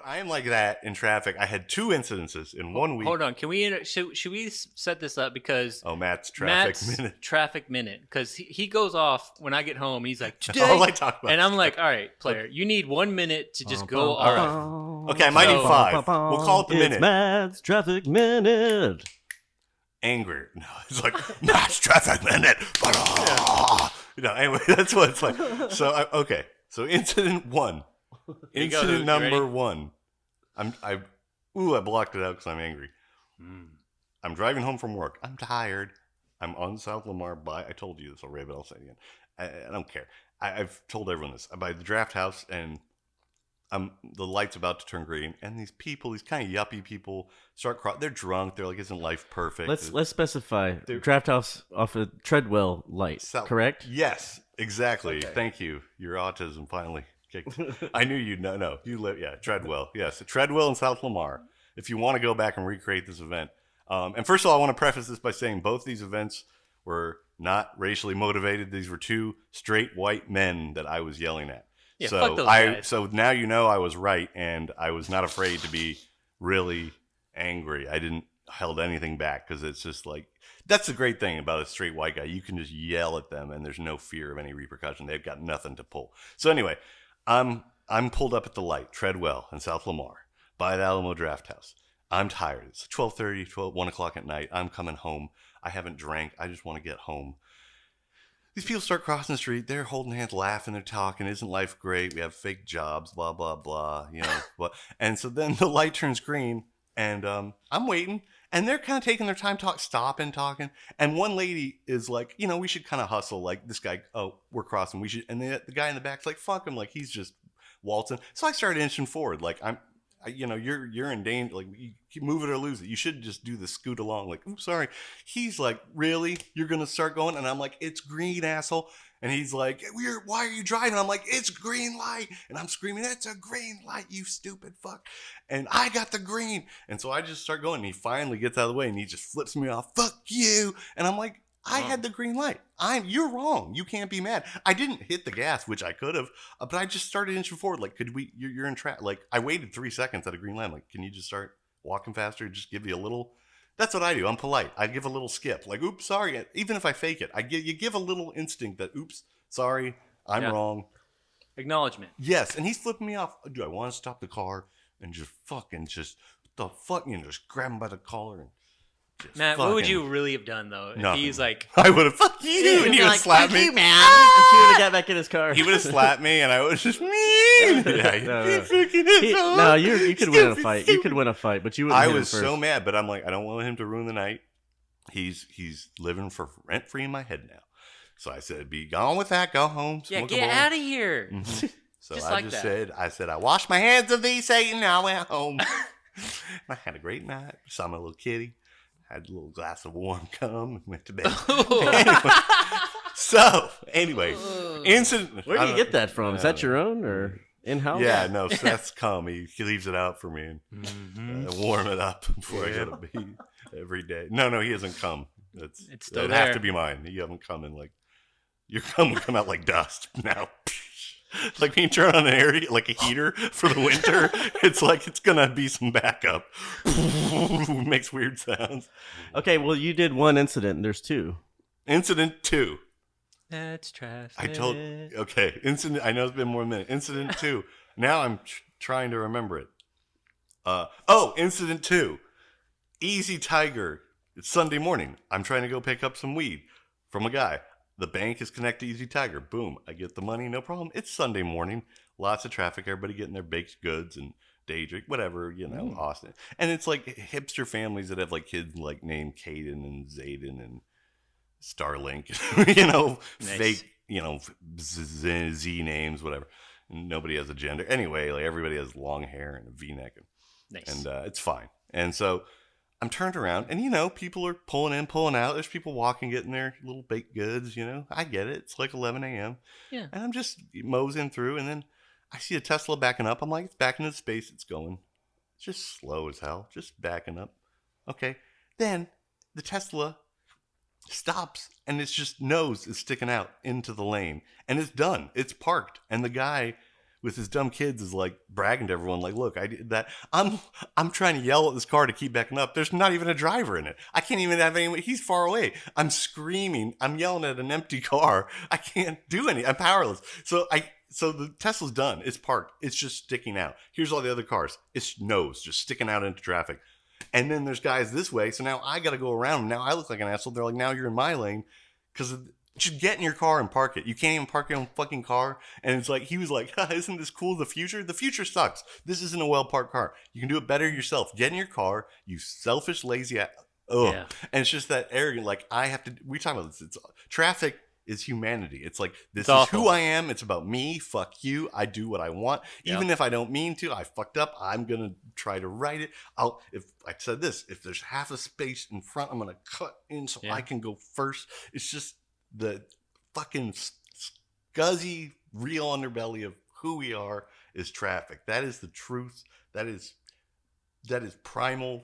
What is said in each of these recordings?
I am like that in traffic. I had 2 incidences in 1 week. Hold on, can we? Should we set this up because Matt's minute. traffic minute because he goes off when I get home and he's like today, all I talk about. And I'm like, all right, player, you need 1 minute to just go off. All right. Okay, I might need 5. We'll call it the minute. It's Matt's traffic minute. Angry. No, it's like Matt's traffic minute. Anyway, that's what it's like. So okay. So incident 1. Incident number 1. I blocked it out because I'm angry. I'm driving home from work. I'm tired. I'm on South Lamar by, I told you this already, but I'll say it again. I don't care. I've told everyone this. I'm by the draft house, and the light's about to turn green, and these people, these kind of yuppie people, they're drunk. They're like, isn't life perfect? Let's specify. Draft house off a Treadwell light, correct? Yes, exactly. Okay. Thank you. Your autism finally kicked. I knew you'd know. No, you live. Yeah, Treadwell. Yes, Treadwell in South Lamar. If you want to go back and recreate this event, and first of all, I want to preface this by saying both these events were not racially motivated. These were 2 straight white men that I was yelling at. Yeah, fuck those guys. So now you know I was right, and I was not afraid to be really angry. I didn't held anything back because it's just like, that's the great thing about a straight white guy. You can just yell at them, and there's no fear of any repercussion. They've got nothing to pull. So anyway, I'm pulled up at the light, Treadwell in South Lamar, by the Alamo Draft House. I'm tired. It's 12:30, 1 o'clock at night. I'm coming home. I haven't drank. I just want to get home. These people start crossing the street. They're holding hands, laughing. They're talking. Isn't life great? We have fake jobs, blah, blah, blah. And so then the light turns green, and I'm waiting. And they're kind of taking their time, stopping, talking. And one lady is like, we should kind of hustle. Like, this guy, we're crossing. We should. And the guy in the back's like, fuck him. Like, he's just waltzing. So I started inching forward. Like, you're in danger. Like, you move it or lose it. You should just do the scoot along. Like, oops, sorry. He's like, really? You're gonna start going? And I'm like, it's green, asshole. And he's like, why are you driving? I'm like, it's green light. And I'm screaming, it's a green light, you stupid fuck. And I got the green. And so I just start going. And he finally gets out of the way, and he just flips me off. Fuck you. And I'm like, I had the green light. You're wrong. You can't be mad. I didn't hit the gas, which I could have, but I just started inching forward. Like, you're in traffic. Like, I waited 3 seconds at a green light. Like, can you just start walking faster? Just give you a little. That's what I do. I'm polite. I give a little skip. Like, oops, sorry. Even if I fake it, you give a little instinct that, oops, sorry, I'm wrong. Acknowledgement. Yes. And he's flipping me off. Do I want to stop the car and just grab him by the collar and Matt, what would you really have done, though? If he's like, I would have, fuck you, and he would have slapped me. You, man. And she would have got back in his car. He would have slapped me, and I was just, you could win a fight. You could win a fight, but you wouldn't. I was so mad, but I'm like, I don't want him to ruin the night. He's living for rent-free in my head now. So I said, be gone with that, go home. Yeah, get out of here. Mm-hmm. So just I like just that. said, I washed my hands of thee, Satan, and I went home. I had a great night. Saw my little kitty. Had a little glass of warm cum and went to bed. Anyway, incident. Where do you get that from? Is that your own or in-house? Yeah, no, Seth's cum. He leaves it out for me and warm it up before I go to bed every day. No, he hasn't come. It's still there. Have to be mine. You haven't come in your cum will come out like dust now. Like when you turn on an area, like a heater for the winter, it's like it's going to be some backup. Makes weird sounds. Okay, well, you did one incident, and there's 2. Incident 2. That's traffic. Incident, I know it's been more than a minute. Incident 2. Now I'm trying to remember it. Incident 2. Easy Tiger. It's Sunday morning. I'm trying to go pick up some weed from a guy. The bank is connected to Easy Tiger. Boom. I get the money. No problem. It's Sunday morning. Lots of traffic. Everybody getting their baked goods and day drink, whatever, Austin. And it's like hipster families that have like kids like named Caden and Zayden and Starlink, nice. Fake, Z names, whatever. And nobody has a gender. Anyway, like everybody has long hair and a V-neck. Nice. And it's fine. And so I'm turned around, and, people are pulling in, pulling out. There's people walking, getting their little baked goods, I get it. It's like 11 a.m. Yeah. And I'm just moseying through, and then I see a Tesla backing up. I'm like, it's backing into space. It's going. It's just slow as hell. Just backing up. Okay. Then the Tesla stops, and its just nose is sticking out into the lane. And it's done. It's parked. And the guy with his dumb kids is like bragging to everyone, like, look, I did that. I'm trying to yell at this car to keep backing up. There's not even a driver in it. I can't even have anyone. He's far away. I'm screaming. I'm yelling at an empty car. I can't do any. I'm powerless. So the Tesla's done. It's parked. It's just sticking out. Here's all the other cars. Its nose just sticking out into traffic. And then there's guys this way. So now I got to go around. Now I look like an asshole. They're like, now you're in my lane. Because just get in your car and park it. You can't even park your own fucking car. And it's like, he was like, isn't this cool? The future sucks. This isn't a well-parked car. You can do it better yourself. Get in your car, you selfish, lazy ass. Ugh. Yeah. And it's just that arrogant, like, I have to, we talk about this. It's traffic is humanity. It's like, this is who I am. It's about me. Fuck you. I do what I want. Even if I don't mean to, I fucked up. I'm going to try to write it. If I said this, if there's half a space in front, I'm going to cut in so I can go first. It's just the fucking scuzzy real underbelly of who we are is traffic. That is the truth. That is primal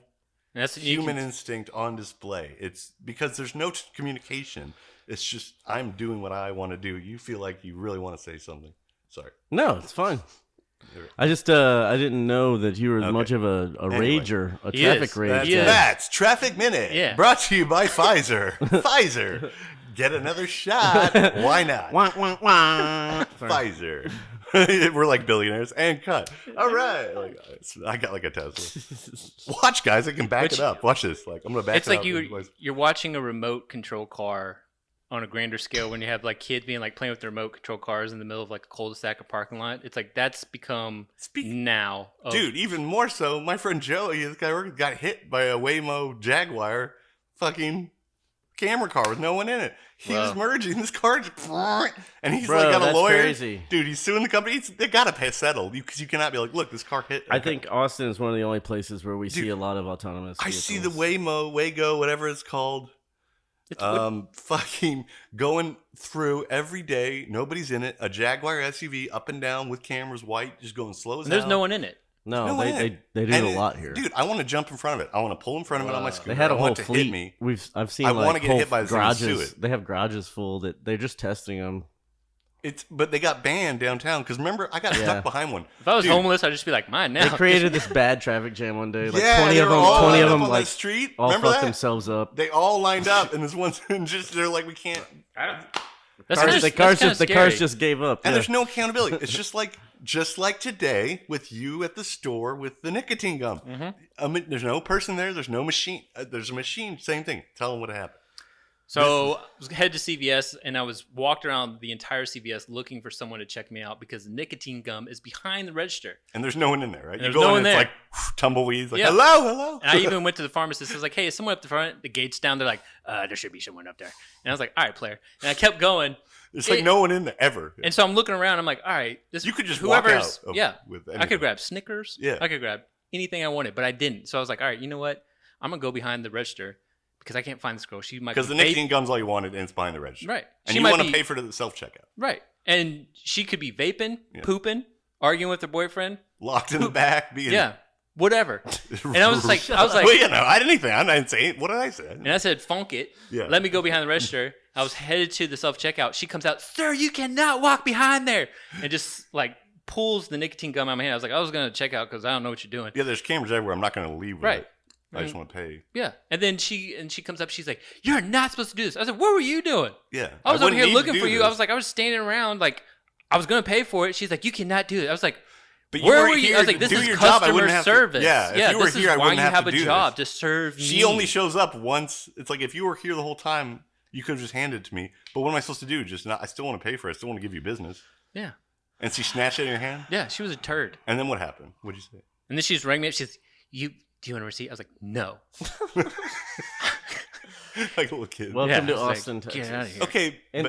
human instinct on display. It's because there's no communication. It's just, I'm doing what I want to do. You feel like you really want to say something. Sorry. No, it's fine. I just I didn't know that you were much of a rager, a traffic rager. That's Traffic Minute. Yeah. Brought to you by Pfizer. Pfizer. Get another shot. Why not? Wah, wah, wah. Pfizer. We're like billionaires and cut. All right. Like, I got like a Tesla. Watch, guys. I can back it up. Watch this. Like, I'm gonna back it up. It's like you're watching a remote control car on a grander scale when you have like kids being like playing with their remote control cars in the middle of like a cul-de-sac or parking lot. It's like that's become now. Dude, even more so. My friend Joey, this guy got hit by a Waymo Jaguar fucking camera car with no one in it. He was merging this car, and he's like got a lawyer. Crazy. Dude, he's suing the company. They gotta pay settle because you cannot be like, look, this car hit. I think Austin is one of the only places where we see a lot of autonomous vehicles. I see the Waygo, whatever it's called. Fucking going through every day. Nobody's in it. A Jaguar SUV up and down with cameras, white, just going slow as hell. There's no one in it. No, they do it a lot here. Dude, I want to jump in front of it. I want to pull in front of it on my scooter. They had a whole fleet. Hit me. I've seen. I want to get hit by garages. They have garages full that they're just testing them. But they got banned downtown because remember I got stuck behind one. If I was homeless, I'd just be like mine now. They created this bad traffic jam one day. Like 20 of them, like street. All remember fucked themselves up. They all lined up, and this one's just they're like, we can't. The cars just gave up, and there's no accountability. It's just like today with you at the store with the nicotine gum. Mm-hmm. I mean, there's no person there. There's no machine. There's a machine. Same thing. Tell them what happened. So I was headed to CVS, and I walked around the entire CVS looking for someone to check me out because nicotine gum is behind the register. And there's no one in there, right? You go no in, it's like tumbleweeds. Like, hello. And I even went to the pharmacist. I was like, hey, is someone up the front? The gate's down. They're like, there should be someone up there. And I was like, all right, player. And I kept going. There's like no one in there ever. And so I'm looking around. I'm like, all right. You could just walk out. With I could grab Snickers. Yeah. I could grab anything I wanted, but I didn't. So I was like, all right, you know what? I'm going to go behind the register. Because I can't find this girl. She might because the nicotine gum's all you wanted, and it's behind the register, right? And you want to pay for the self checkout, right? And she could be vaping, pooping, arguing with her boyfriend, locked in the back, being whatever. And I was like, well, I didn't say. What did I say? And I said, "Funk it." Yeah. Let me go behind the register. I was headed to the self checkout. She comes out, sir, you cannot walk behind there, and just like pulls the nicotine gum out of my hand. I was like, I was going to check out because I don't know what you're doing. Yeah, there's cameras everywhere. I'm not going to leave with it. I just want to pay. Yeah. And then she comes up. She's like, you're not supposed to do this. I said, what were you doing? Yeah. I was over here looking for you. I was like, I was standing around. Like, I was going to pay for it. She's like, you cannot do it. I was like, but where were you? I was like, this is customer service. If you were here, I wouldn't have to do this. Why you have a job to serve me. She only shows up once. It's like, if you were here the whole time, you could have just handed it to me. But what am I supposed to do? I still want to pay for it. I still want to give you business. Yeah. And she snatched it in her hand? Yeah, she was a turd. And then what happened? What'd you say? And then she just rang me up. She's do you want a receipt? I was like, no. Like a little kid. Welcome to Austin, Texas. Get out of here. Okay,